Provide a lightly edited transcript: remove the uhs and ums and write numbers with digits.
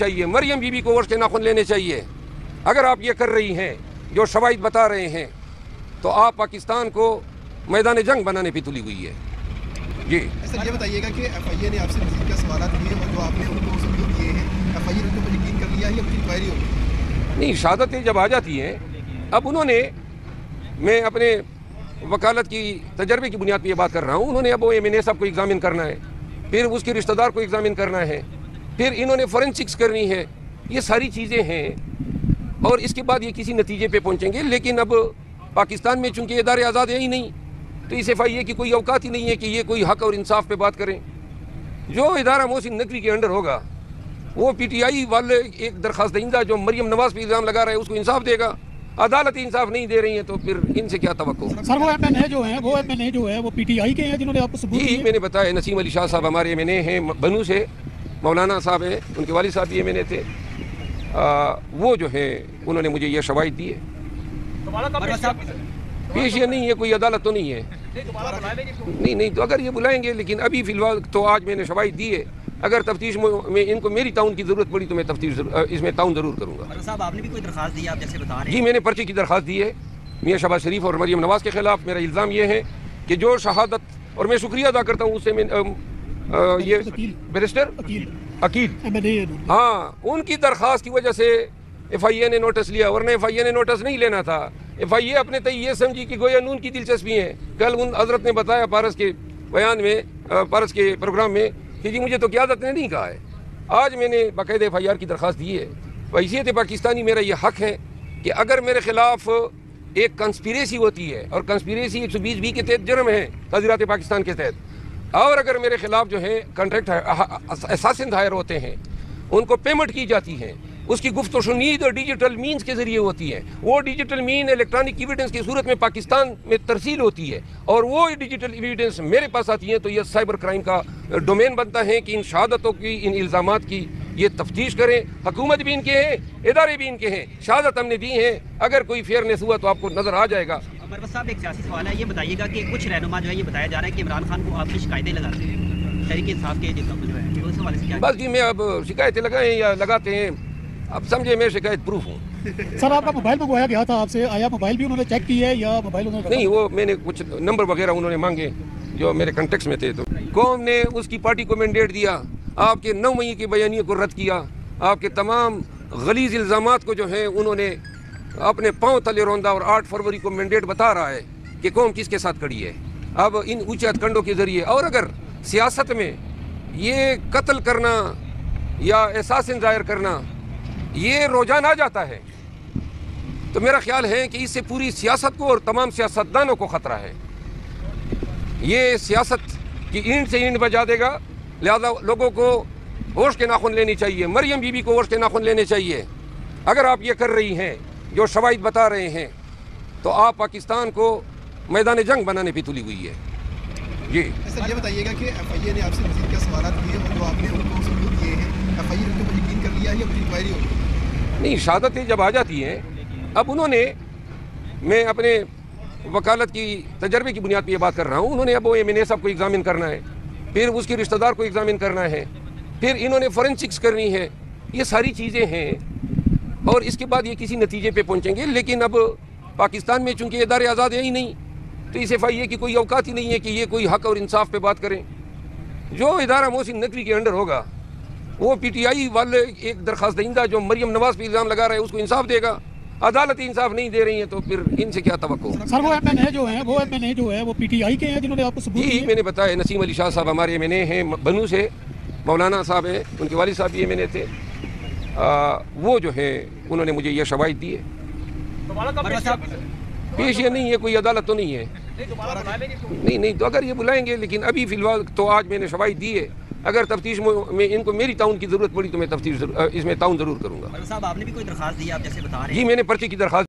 چاہیے، مریم be be کو ورش کے ناخن لینے چاہیے۔ اگر آپ یہ کر رہی ہیں جو شواہد بتا رہے ہیں تو آپ پاکستان کو میدان جنگ بنانے پہ تلی ہوئی ہے۔ جی سر یہ بتائیے گا کہ ایف آئی اے نے آپ سے مزید کیا سوالات کیے اور جو آپ نے ان کو سبوت کیے ہیں، ایف آئی اے نے ان کو یقین کر لیا ہے یا ان کی انکوائری ہوگی؟ نہیں، شہادتیں جب آ جاتی ہیں، اب انہوں نے، میں اپنے وکالت کی تجربے کی بنیاد پہ یہ بات کر رہا ہوں، انہوں نے اب وہ ایم این اے صاحب کو ایگزامن کرنا ہے، پھر اس کے رشتہ دار کو ایگزامن کرنا ہے، پھر انہوں نے فورینسکس کرنی ہے، یہ ساری چیزیں ہیں اور اس کے بعد یہ کسی نتیجے پہ پہنچیں گے۔ لیکن اب پاکستان میں چونکہ ادارے آزاد ہیں ہی نہیں تو اس ایف آئی اے کی کوئی اوقات ہی نہیں ہے کہ یہ کوئی حق اور انصاف پہ بات کریں۔ جو ادارہ محسن نقوی کے انڈر ہوگا وہ پی ٹی آئی والے ایک درخواست دہندہ جو مریم نواز پہ الزام لگا رہا ہے اس کو انصاف دے گا۔ عدالت انصاف نہیں دے رہی ہیں تو پھر ان سے کیا توقع؟ سر وہ ایم این اے جو ہیں وہ پی ٹی آئی کے ہیں جنہوں نے آپ کو ثبوت جی میں نے بتایا، نسیم علی شاہ صاحب ہمارے ایم این اے ہیں بنو سے، مولانا صاحب ہیں، ان کے والد صاحب بھی ایم این اے تھے، وہ جو ہیں انہوں نے مجھے یہ شواہد دی ہے۔ پیشیہ نہیں ہے، کوئی عدالت تو نہیں ہے، نہیں تو اگر یہ بلائیں گے، لیکن ابھی فی الحال تو آج میں نے شواہد دی ہے۔ اگر تفتیش میں ان کو میری تعاون کی ضرورت پڑی تو میں تفتیش اس میں تعاون ضرور کروں گا۔ صاحب آپ نے بھی کوئی درخواست دی ہے، آپ جیسے بتا رہے ہیں؟ جی میں نے پرچے کی درخواست دی ہے میاں شہباز شریف اور مریم نواز کے خلاف۔ میرا الزام یہ ہے کہ جو شہادت، اور میں شکریہ ادا کرتا ہوں اس سے، یہ بیرسٹر عقیل، ہاں ان کی درخواست کی وجہ سے ایف آئی اے نے نوٹس لیا، ورنہ ایف آئی اے نے نوٹس نہیں لینا تھا۔ ایف آئی اے اپنے تئیں یہ سمجھی کہ گویا نون کی دلچسپی ہے۔ کل ان حضرت نے بتایا پارس کے بیان میں، پارس کے پروگرام میں کہ جی مجھے تو قیادت نے نہیں کہا ہے۔ آج میں نے باقاعدہ ایف آئی آر کی درخواست دی ہے۔ حیثیت پاکستانی میرا یہ حق ہے کہ اگر میرے خلاف ایک کنسپیریسی ہوتی ہے، اور کنسپیریسی 120 کے تحت جرم ہے تعزیرات پاکستان کے تحت، اور اگر میرے خلاف جو ہے کنٹریکٹ اساسن ہائر ہوتے ہیں، ان کو پیمنٹ کی جاتی ہے، اس کی گفت و شنید اور ڈیجیٹل مینز کے ذریعے ہوتی ہے، وہ ڈیجیٹل مین الیکٹرانک ایویڈنس کی صورت میں پاکستان میں ترسیل ہوتی ہے، اور وہ ڈیجیٹل ایویڈنس میرے پاس آتی ہیں، تو یہ سائبر کرائم کا ڈومین بنتا ہے کہ ان شہادتوں کی، ان الزامات کی یہ تفتیش کریں۔ حکومت بھی ان کے ہیں، ادارے بھی ان کے ہیں، شہادت ہم نے دی ہیں، اگر کوئی فیئرنیس ہوا تو آپ کو نظر آ جائے گا۔ مربت صاحب ایک سیاسی سوال ہے، یہ بتائیے گا کہ کچھ رہنما جو ہے یہ بتایا جا رہا ہے کہ عمران خان کو آپ کی شکایتیں لگاتے ہیں تحریک انصاف کے جو ہے، اس حوالے سے کیا؟ بس جی میں اب شکایتیں لگائیں یا لگاتے ہیں، اب سمجھے میں شکایت پروف ہوں۔ سر آپ کا موبائل منگوایا گیا تھا آپ سے، آیا موبائل بھی انہوں نے چیک کی ہے یا موبائل انہوں نے؟ نہیں، وہ میں نے کچھ نمبر وغیرہ انہوں نے مانگے جو میرے کنٹیکس میں تھے، تو قوم نے اس کی پارٹی کو مینڈیٹ دیا، آپ کے 9 مئی کے بیانیے کو رد کیا، آپ کے تمام غلیظ الزامات کو جو ہیں انہوں نے اپنے پاؤں تلے روندا، اور 8 فروری کو مینڈیٹ بتا رہا ہے کہ قوم کس کے ساتھ کھڑی ہے۔ اب ان اونچے ہتھ کنڈوں کے ذریعے، اور اگر سیاست میں یہ قتل کرنا یا احساس ظاہر کرنا یہ روزانہ آ جاتا ہے تو میرا خیال ہے کہ اس سے پوری سیاست کو اور تمام سیاستدانوں کو خطرہ ہے۔ یہ سیاست کی اینٹ سے اینٹ بجا دے گا، لہذا لوگوں کو ہوش کے ناخن لینے چاہیے، مریم بی بی کو ہوش کے ناخن لینے چاہیے۔ اگر آپ یہ کر رہی ہیں جو شواہد بتا رہے ہیں تو آپ پاکستان کو میدان جنگ بنانے پہ تلی ہوئی ہے۔ جی سر یہ بتائیے گا کہ ایف آئی اے نے آپ سے مزید کیا سوالات کیے اور جو آپ نے ان کو سبوت کیے ہیں، ایف آئی اے نے ان کو یقین کر لیا ہے یا ان کی انکوائری ہوگی؟ نہیں، شہادتیں جب آ جاتی ہیں، اب انہوں نے، میں اپنے وکالت کی تجربے کی بنیاد پہ یہ بات کر رہا ہوں، انہوں نے اب وہ ایم این اے صاحب کو ایگزامن کرنا ہے، پھر اس کے رشتہ دار کو ایگزامن کرنا ہے، پھر انہوں نے فورینسکس کرنی ہے، یہ ساری چیزیں ہیں اور اس کے بعد یہ کسی نتیجے پہ پہنچیں گے۔ لیکن اب پاکستان میں چونکہ ادارے آزاد ہیں ہی نہیں تو اس ایف آئی اے کی کوئی اوقات ہی نہیں ہے کہ یہ کوئی حق اور انصاف پہ بات کریں۔ جو ادارہ محسن نقوی کے انڈر ہوگا وہ پی ٹی آئی والے ایک درخواست دہندہ جو مریم نواز پہ الزام لگا رہا ہے اس کو انصاف دے گا۔ عدالت انصاف نہیں دے رہی ہیں تو پھر ان سے کیا توقع؟ سر وہ ایم این اے جو ہے وہ پی ٹی آئی کے ہیں جنہوں نے آپ کو ثبوت جی میں نے بتایا، نسیم علی شاہ صاحب ہمارے ایم این اے ہیں بنو سے، مولانا صاحب ہیں، ان کے والد صاحب بھی ایم این اے تھے، وہ جو ہیں انہوں نے مجھے یہ شواہد دی ہے۔ پیشیہ نہیں ہے، کوئی عدالت تو نہیں ہے، نہیں تو اگر یہ بلائیں گے، لیکن ابھی فی الحال تو آج میں نے شواہد دی ہے۔ اگر تفتیش میں ان کو میری تعاون کی ضرورت پڑی تو میں تفتیش اس میں تعاون ضرور کروں گا۔ صاحب آپ نے بھی کوئی درخواست دی ہے، آپ جیسے بتا رہے ہیں؟ جی میں نے پرچے کی درخواست